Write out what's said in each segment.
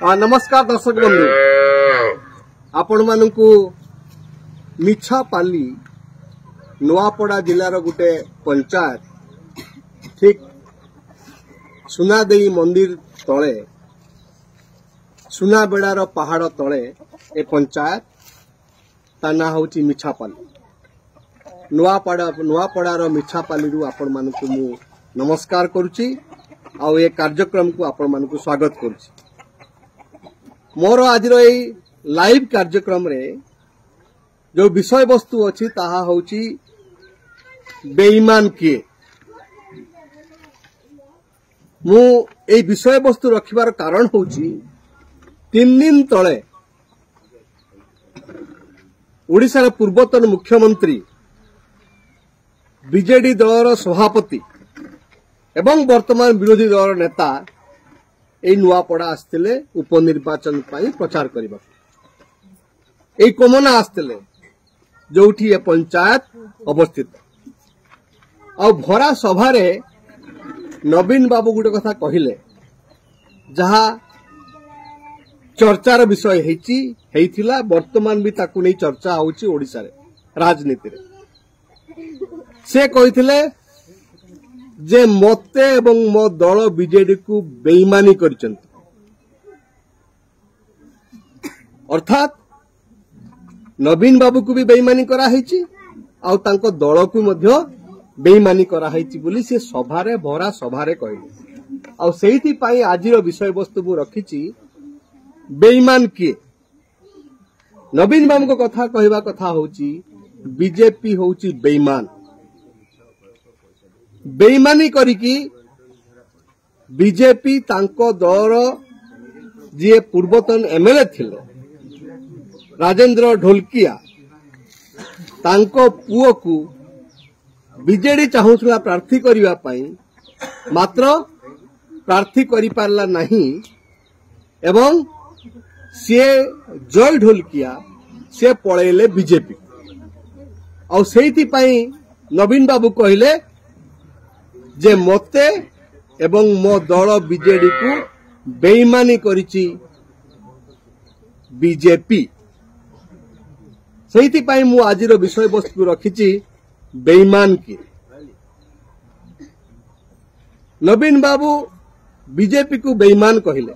नमस्कार दर्शक बंधु आपण मानू मिछापाली नुआपड़ा जिलार गोटे पंचायत ठीक सुनादेई मंदिर तले सुनाबेड़ार पहाड़ तले ए पंचायत ता ना हूँ मिछापाली नुआपड़ार मिछापाली आपण मानू मु नमस्कार करुच्ची आउ ए कार्यक्रम को आपण मानू स्वागत करुच्ची। मोर आज लाइव कार्यक्रम रे जो विषय वस्तु अच्छी ताहा होची बेईमान किए। मु ए विषय वस्तु रखिबार कारण होची 3 दिन तले ओडिशार पूर्वतन मुख्यमंत्री बीजेडी दलर सभापति एवं वर्तमान विरोधी दल नेता ए नुआपड़ा आसते उपनिर्वाचन प्रचार करने ए कोमना आसते जोठी ए पंचायत अवस्थित आ भरा सभारे नवीन बाबू गोटे कथा कहले जहा चर्चार विषय हेइथिला वर्तमान भी ताकू नहीं चर्चा होची ओडिसा रे राजनीति रे। से कहिथिले जे मते एवं मो दल बीजेडी को बेईमानी करिसंती अर्थात नवीन बाबू को भी बेईमानी करा हेची आ तांको दल को मध्य बेईमानी करा हेची बोली से सभारे भरा सभारे कहले। आ सेहिति पई आजिर विषय वस्तु मु रखिची बेईमान किए। नवीन बाबू को कथा कहवा कथा होची बीजेपी होची बेईमान बेईमानी करिकी बीजेपी तांको दल जी पूर्वतन एमएलए थिले राजेंद्र ढोलकिया तांको पुओ को बीजेडी चाहूला प्रार्थी करिवा पई मात्र प्रार्थी करि पारला नहीं एवं से जय ढोलकिया से पळेले बीजेपी और सेहिति पई नवीन बाबू कहले जे मते एवं मो दल बीजेडी को बेईमानी करिची बीजेपी। सेहिति पई मु आजिर विषय वस्तु रखिची बेईमान की। नवीन बाबू बीजेपी को बेईमान कहले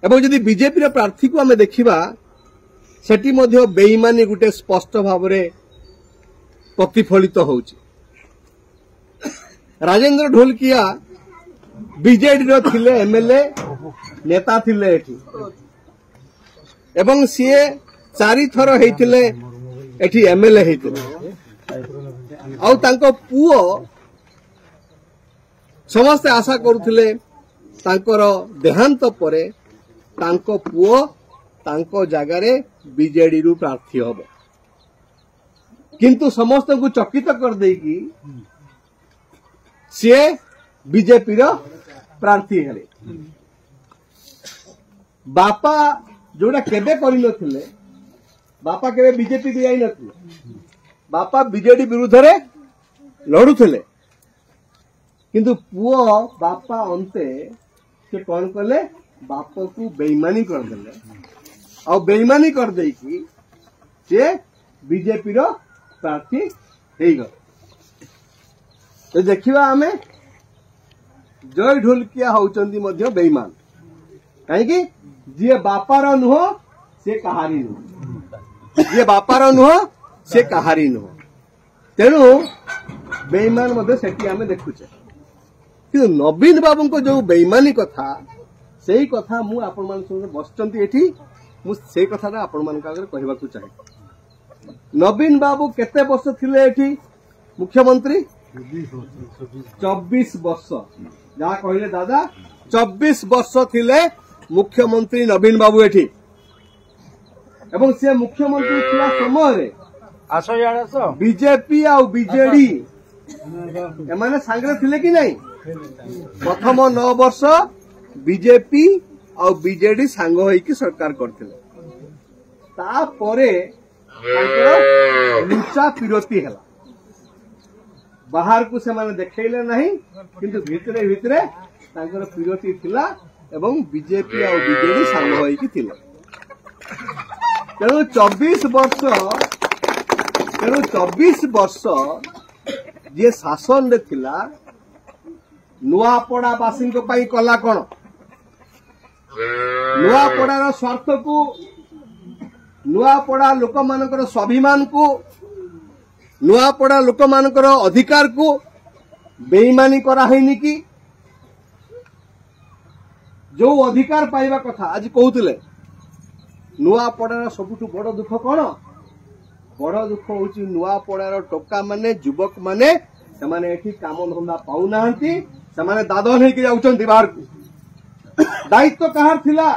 एवं जदि बीजेपी रो प्रार्थी को हमें देखिबा सेठी मध्य बेईमानी गुटे स्पष्ट भाव रे प्रतिफलित होउची। राजेंद्र ढोलकिया बीजेडी रो थिले एमएलए नेता थिले एठी एवं सीए 4 थर हेतिले एठी एमएलए हेतिले आ तांको पुओ समस्त आशा करुथिले तांकर देहांत परे तांको पुओ तांको जगारे बीजेडी रु प्रार्थी होबो किंतु समस्त को चकित कर देकी सी बीजेपी प्रार्थी हेले। बापा जोड़ा केबे करि नथिले बापा केबे बीजेपी को जाई नथिले बापा बीजेडी विरुद्ध रे लड़ुथिले किंतु पुओ बापा अंते से कौन कले बापा को बेईमानी कर देले और बेईमानी कर देकी से बीजेपी प्रार्थी हेई गले। तो देखिबा हमें जय ढोलकिया होचंदी मध्य बेईमान कहीं जी बापार नुह से कहारी नुह जी बापार नुह से कहारी नुह तेणु बेईमान मध्य सेठी हमें देखुचे कि नवीन बाबू को जो बेईमानी कथा सेही कथा मु आपण मान संगे बसचंती एठी मु सेही कथाटा आपण मान आगे कहबाकू चाहे। नवीन बाबू केते वर्ष थिले एठी मुख्यमंत्री 24 वर्ष जहाँ कहले दादा 24 वर्ष थिले मुख्यमंत्री नवीन बाबू एठी एवं से मुख्यमंत्री थिला समय बीजेपी आ बीजेडी एमाने सांगरे थिले कि नहीं प्रथम 9 वर्ष बीजेपी आ बीजेडी सांग होइकी सरकार करथिले तापरे लुचा पिरोती हैला बाहर को से माने देखैले नहीं किंतु भितरे भितरे तांकर पिरोती थिला एवं बीजेपी और बीजेडी सांग होइकी थिले तेणु 24 वर्ष जे शासन रे थिला नुआपड़ावासी कला कौन नुआपड़ार स्वार्थ को नुआपड़ा लोक मानकर स्वाभिमान को नुआपड़ा लोक मानकर अधिकार को बेईमानी कराहैनि कि जो अधिकार पाइबा कथा आज कहते नुआपड़ार सबुठु बड़ दुख कौन बड़ दुख हूँ नुआपड़ार टोका माने युवक माने सेमाने एठी काम धंदा पाउना सेमाने दादन होइके जाउछन्ति बाहर को दायित्व कहार थिला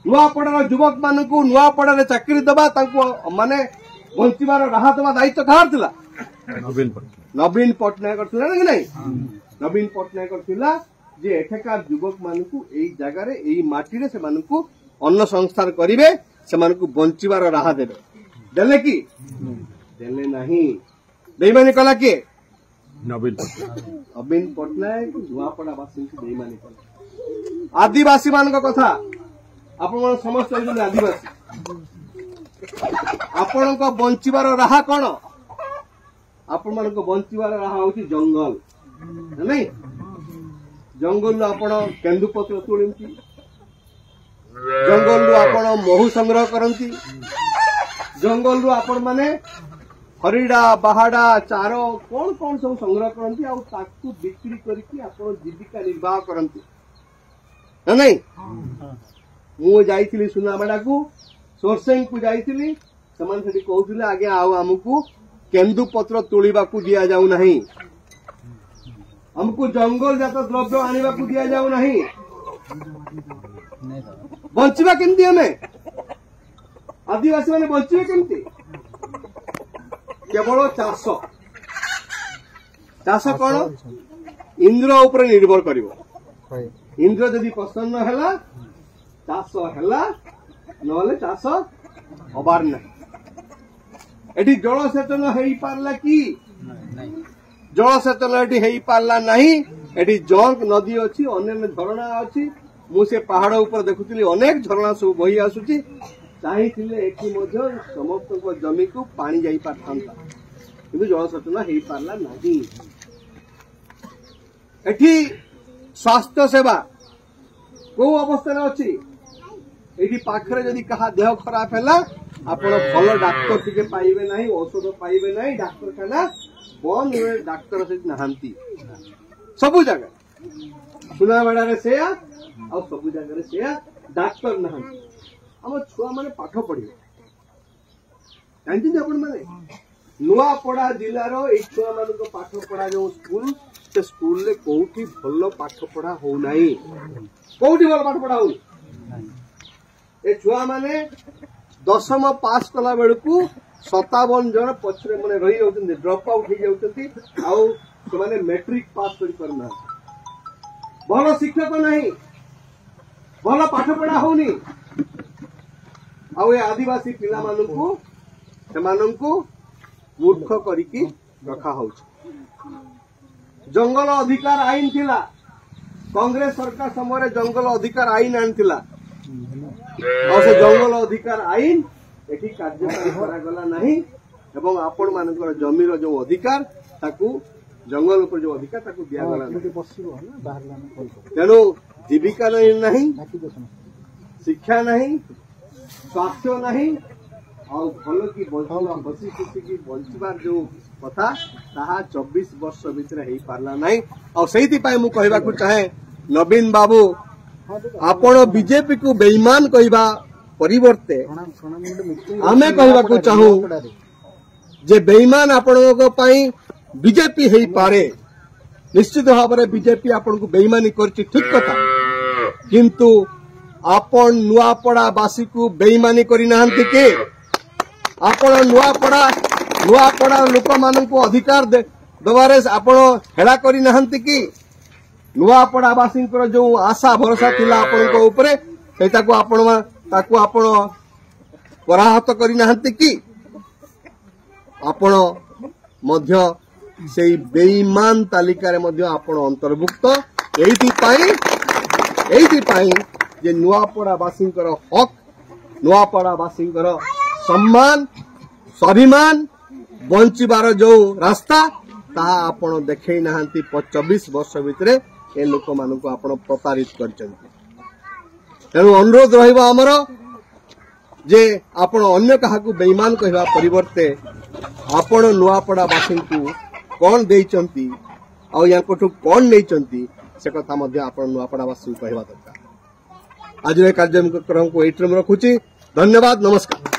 नुआपड़ार युवक मानकु नुआपड़ारे चाकरी दबा तांको माने बंचिबार राह दबा दायित्व कहार थिला नवीन पटनायक थिला कि नहीं नवीन पटनायक थिला जे एठेकार युवक मानकु एई जगह रे एई माटी रे से मानकु अन्न संस्कार करिवे से मानकु बंचिबार राह देबे देले कि देले नहीं बेईमानी कला के नवीन पटनायक नुआपड़ावासी को बेईमानी कला आदिवासी मान कथा आपण समस्त आदिवासी आपण बंचिबार राह कौन आपण मान बंचिबार राह हूँ जंगल नहीं जंगल आपण केन्दुपत्र तोड़ती जंगल आपण महू संग्रह करती जंगल आपण माने हरिडा बाहाडा चार कौन कौन सब संग्रह करती आकु बिक्री करके आपण जीविका निर्वाह करती नहीं मु जाइथिली सुनाबेड़ा को सोरसेंग को जाइथिली समान सेठी कहउथिले आगे आउ हमकु केन्दुपत्र तोड़ीबा को दिया जाऊ नहीं हमको जंगल जात द्रव्य आनिबा को दिया जाऊ नहीं बंचिबा केमती हमें आदिवासी माने बंचिबे केमती केवल चाष चाष कौन इंद्र ऊपर निर्भर करिवो इंद्र जदि प्रसन्न हैला चाष हैला नले चाष हबार नहीं एटी जलसेचन हेई पारला कि जलसेचन एटी हेई पारला नहीं एटी जंक नदी अछि अन्य झरणा अछि मु से पहाड़ ऊपर देखुतिली अनेक झरणा सब बही आसुची चाहिथिले एठी मध्य समस्त जमी को पानी जाई पारथांता किंतु जलसेचन हेई पारला नहीं एठी स्वास्थ्य सेवा को अवस्था अच्छी ये पाखरे जदि कहा देह खराब है आपण भल डाक्तर टिके पाइबे नहीं औषध पाइबे नहीं डाक्तरखाना बंद हुए डाक्तर से नहांती सबु जगह सुनाबेड़ा रे से आ सबु जगह रे से डाक्तर नहांती हम छुआ माने पाठ पढ़िबे जानती आपण माने नुआपड़ा जिल्लार ए छुआ मानको पाठ पढ़ा जो स्कूल से स्कूल रे कोठी भल पाठ पढ़ा हो नाही कोठी भल पाठ पढ़ा हो ए छुआ माने 10th पास कला बेलकू 57 जन पछरे माने रही रहउतन ड्रॉप आउट हो जाउतन आउ से माने मैट्रिक पास करि परना भल शिक्षक नहीं भल पाठ पढ़ा होनी आउ ए आदिवासी पिला मानकू से मानकू मूर्ख करिकी रखा होउछ जंगल अधिकार आईन थिला कांग्रेस सरकार समय जंगल अधिकार आईन आनिथिला और से जंगल अधिकार आईन एठी कार्यकारी करागला नहीं एवं आपण मानकर जमीर जो अधिकार ताकू जंगल ऊपर जो अधिकार ताकू दिया गला नहीं तेणु जीविका नहीं शिक्षा नहीं स्वास्थ्य नहीं और भल की बसी खुशी की बंचबार जो कथा ताहा 24 वर्ष भितर हेई पारला नहीं और सेहिति पाए मु कहबा को चाहे नवीन बाबू आपण बीजेपी को बेईमान कहबा परिवर्ते आमे कहबा को चाहू जे बेईमान आपण पई बीजेपी हेई पारे निश्चित भाव में बीजेपी आपण को बेईमानी करछि ठीक कथा किंतु आपण नुआपड़ावासी को बेईमानी करि नाहंती के आपण नुआपड़ा लोक मान को अधिकार दबारे आपण हेला करि नाहंती कि नुआपड़ावासी जो आशा भरोसा थिला आपण ऊपर सेटा को आपण ताकू आपण पराहत करि नाहंती कि आपण मध्य सेई बेईमान तालिका रे मध्य आपण अंतर्भुक्त एइथिपाई जे नुआपड़ावासींकर हक नुआपड़ावासींकर सम्मान स्वाभिमान बंचिबार जो रास्ता ताहा आपण देखै नाहंती 24 वर्ष भितरे ए लोक मानक आपण प्रतारित करचंती तेणु अनुरोध रहिबा हमर जे आपण अन्य काहाकू बेईमान कहवा परिवर्ते आपण नुआपड़ावासी को कौन देइचंती आ याकोठू कौन नैचंती से कथा मध्य आपण नुआपड़ावासी कहवा दरकार आज कार्यक्रम को एट्रम रखुची धन्यवाद नमस्कार।